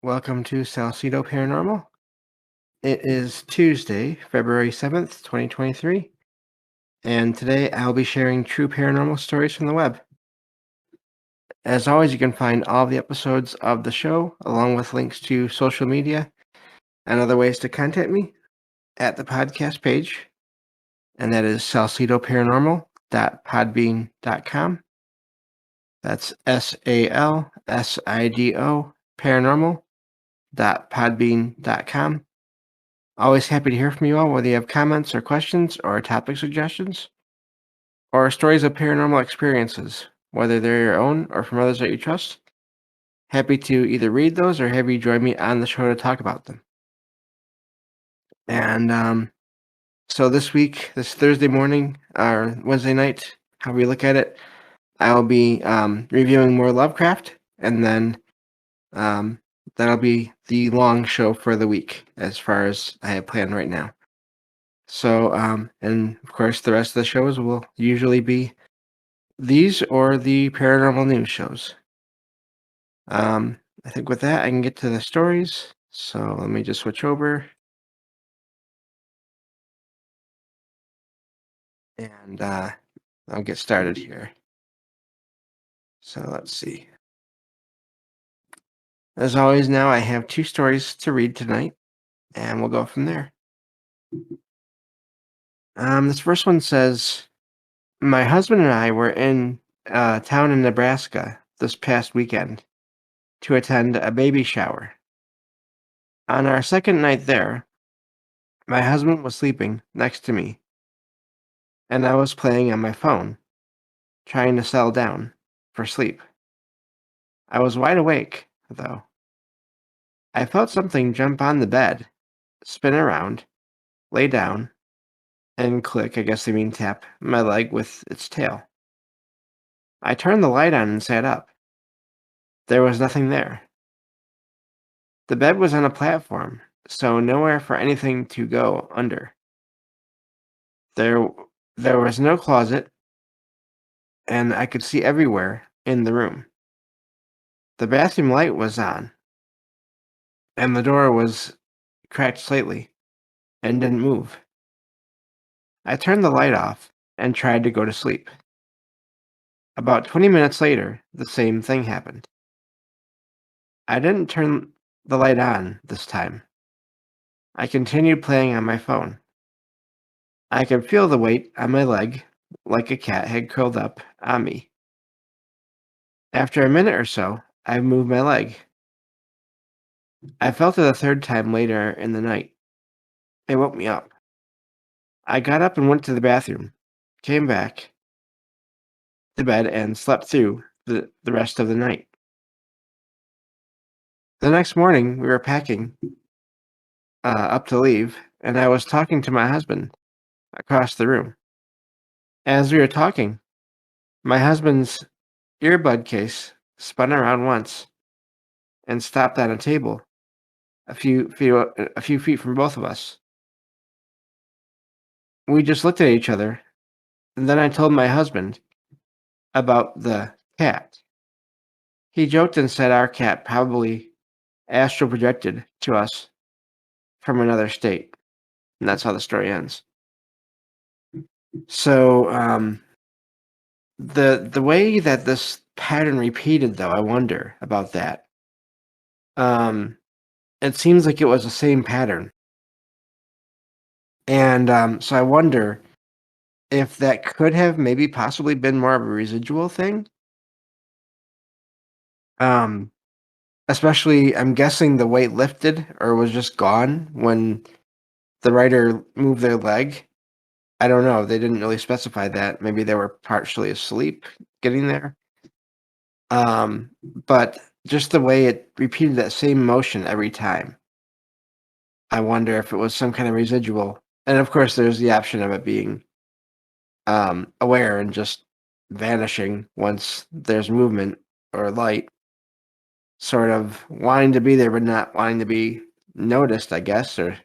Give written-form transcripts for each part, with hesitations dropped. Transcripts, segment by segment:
Welcome to Salcedo Paranormal. It is Tuesday, February 7th, 2023, and today I'll be sharing true paranormal stories from the web. As always, you can find all the episodes of the show, along with links to social media and other ways to contact me, at the podcast page, and that is salcedoparanormal.podbean.com. That's SALSIDO paranormal.podbean.com. Always happy to hear from you all, whether you have comments or questions or topic suggestions, or stories of paranormal experiences, whether they're your own or from others that you trust. Happy to either read those or have you join me on the show to talk about them. And so this week, this Thursday morning or Wednesday night, how we look at it, I'll be reviewing more Lovecraft, and then that'll be the long show for the week as far as I have planned right now. So, and of course, the rest of the shows will usually be these or the paranormal news shows. I think with that, I can get to the stories. So let me just switch over. And I'll get started here. So let's see. As always, now I have two stories to read tonight, and we'll go from there. This first one says, my husband and I were in a town in Nebraska this past weekend to attend a baby shower. On our second night there, my husband was sleeping next to me, and I was playing on my phone, trying to settle down for sleep. I was wide awake, though. I felt something jump on the bed, spin around, lay down, and click, I guess they mean tap, my leg with its tail. I turned the light on and sat up. There was nothing there. The bed was on a platform, so nowhere for anything to go under. There was no closet, and I could see everywhere in the room. The bathroom light was on, and the door was cracked slightly and didn't move. I turned the light off and tried to go to sleep. About 20 minutes later, the same thing happened. I didn't turn the light on this time. I continued playing on my phone. I could feel the weight on my leg, like a cat had curled up on me. After a minute or so, I moved my leg. I felt it a third time later in the night. It woke me up. I got up and went to the bathroom, came back to bed, and slept through the rest of the night. The next morning, we were packing up to leave, and I was talking to my husband across the room. As we were talking, my husband's earbud case spun around once and stopped on a table a few feet from both of us. We just looked at each other, and then I told my husband about the cat. He joked and said our cat probably astral projected to us from another state. And that's how the story ends. So, the way that this pattern repeated, though, I wonder about that. It seems like it was the same pattern. And so I wonder if that could have maybe possibly been more of a residual thing. Especially, I'm guessing the weight lifted or was just gone when the writer moved their leg. I don't know. They didn't really specify that. Maybe they were partially asleep getting there. But just the way it repeated that same motion every time. I wonder if it was some kind of residual. And of course, there's the option of it being aware and just vanishing once there's movement or light. Sort of wanting to be there, but not wanting to be noticed, I guess, or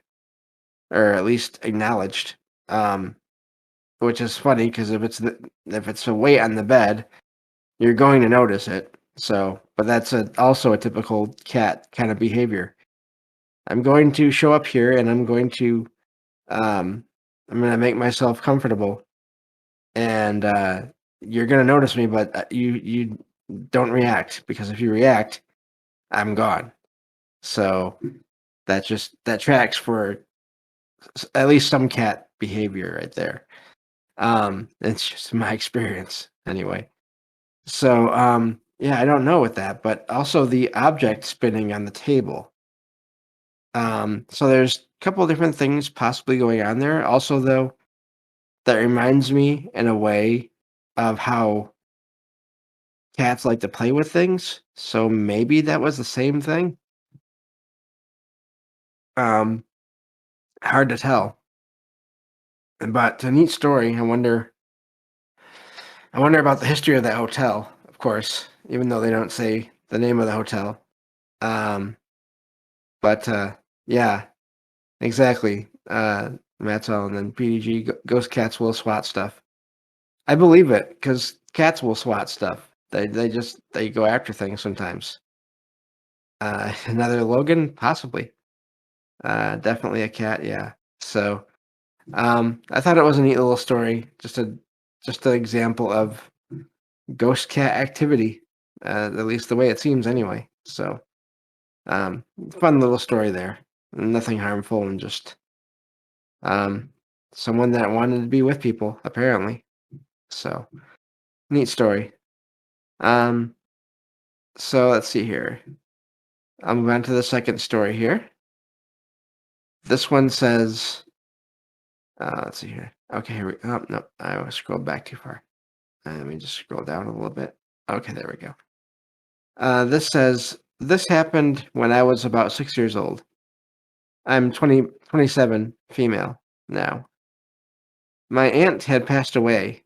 at least acknowledged. Which is funny because if it's a weight on the bed, you're going to notice it. So, but that's also a typical cat kind of behavior. I'm going to show up here and um, I'm going to make myself comfortable, and you're going to notice me, but you don't react, because if you react, I'm gone. So that tracks for at least some cat behavior right there. It's just my experience anyway. So, yeah, I don't know with that, but also the object spinning on the table. So there's a couple of different things possibly going on there. Also, though, that reminds me in a way of how cats like to play with things. So maybe that was the same thing. Um, Hard to tell, but a neat story. I wonder about the history of that hotel. Of course, even though they don't say the name of the hotel. Um, but yeah, exactly. Mattel and then PDG, Ghost Cats will swat stuff. I believe it, because cats will swat stuff. They go after things sometimes. Another Logan, possibly. Definitely a cat, yeah. So, I thought it was a neat little story, just an example of ghost cat activity, at least the way it seems anyway. So, fun little story there. Nothing harmful, and just um, someone that wanted to be with people, apparently. So, neat story. Um, so let's see here. I'll move on to the second story here. This one says, let's see here. Okay, here we oh no, I scrolled back too far. Let me just scroll down a little bit. Okay, there we go. This says, this happened when I was about 6 years old. I'm 27, female now. My aunt had passed away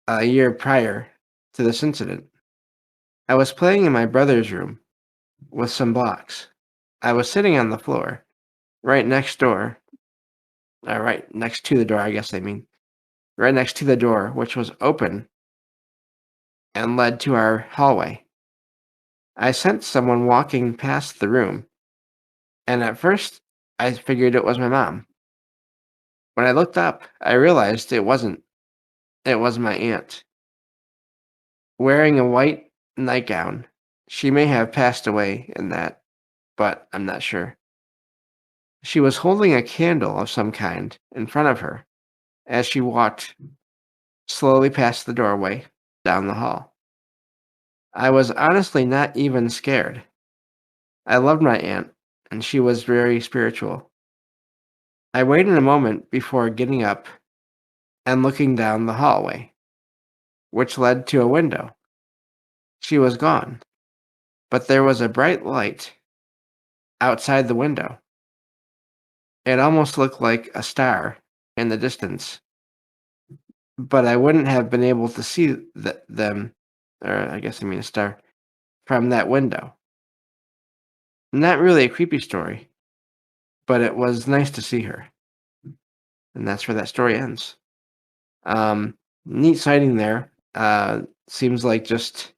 a year prior to this incident. I was playing in my brother's room with some blocks. I was sitting on the floor, right next door, right next to the door, I guess they mean, right next to the door, which was open and led to our hallway. I sensed someone walking past the room, and at first I figured it was my mom. When I looked up, I realized it wasn't. It was my aunt, wearing a white nightgown. She may have passed away in that, but I'm not sure. She was holding a candle of some kind in front of her as she walked slowly past the doorway down the hall. I was honestly not even scared. I loved my aunt, and she was very spiritual. I waited a moment before getting up and looking down the hallway, which led to a window. She was gone, but there was a bright light outside the window. It almost looked like a star in the distance, but I wouldn't have been able to see them, or I guess I mean a star, from that window. Not really a creepy story, but it was nice to see her. And that's where that story ends. Neat sighting there. Seems like just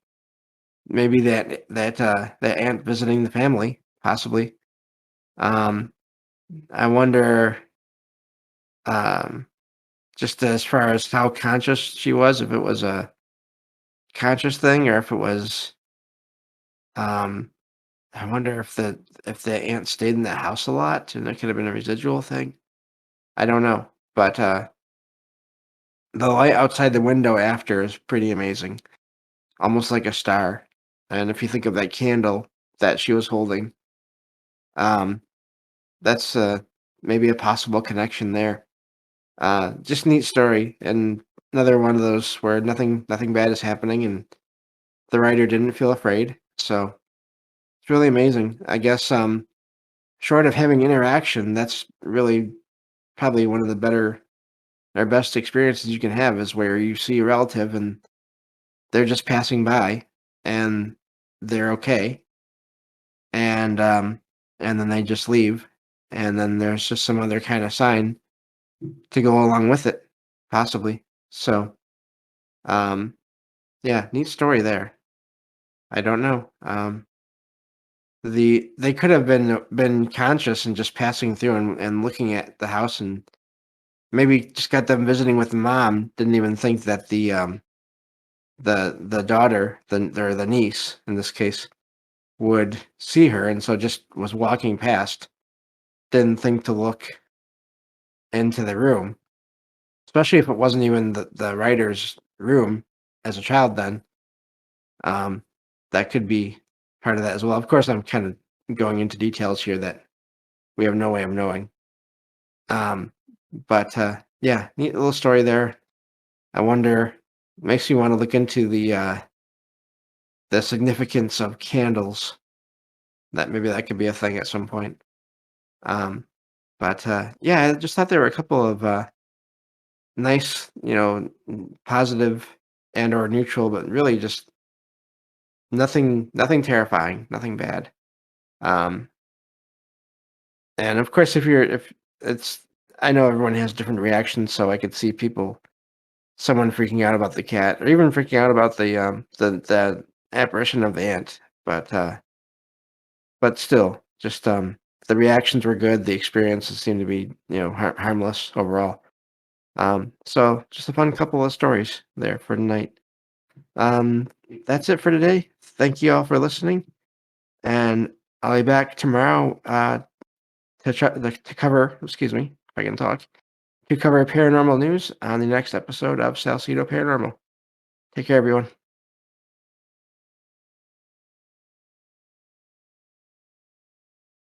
maybe that aunt visiting the family, possibly. Um, I wonder, um, just as far as how conscious she was, if it was a conscious thing, or if it was. Um, I wonder if the aunt stayed in that house a lot, and there could have been a residual thing. I don't know, but the light outside the window after is pretty amazing, almost like a star. And if you think of that candle that she was holding, um, that's maybe a possible connection there. Just neat story, and another one of those where nothing bad is happening, and the writer didn't feel afraid. So it's really amazing. I guess short of having interaction, that's really probably one of the better or best experiences you can have, is where you see a relative and they're just passing by and they're okay, and then they just leave, and then there's just some other kind of sign to go along with it, possibly. So, um, yeah, neat story there. I don't know. They could have been conscious and just passing through and looking at the house, and maybe just got them visiting with the mom. Didn't even think that the daughter, the niece in this case, would see her, and so just was walking past. Didn't think to look into the room, especially if it wasn't even the writer's room as a child. Then um, that could be part of that as well. Of course, I'm kind of going into details here that we have no way of knowing. Um, but yeah, neat little story there. I wonder, makes me want to look into the significance of candles. That maybe that could be a thing at some point. Um, but yeah, I just thought there were a couple of nice, positive and or neutral, but really just nothing terrifying, nothing bad. Um, and of course, if it's, I know everyone has different reactions, so I could see someone freaking out about the cat, or even freaking out about the apparition of the ant. But still, just the reactions were good. The experiences seemed to be harmless overall. So just a fun couple of stories there for tonight. Um, that's it for today. Thank you all for listening, and I'll be back tomorrow to cover. Excuse me, if I can talk. To cover paranormal news on the next episode of Salcedo Paranormal. Take care, everyone.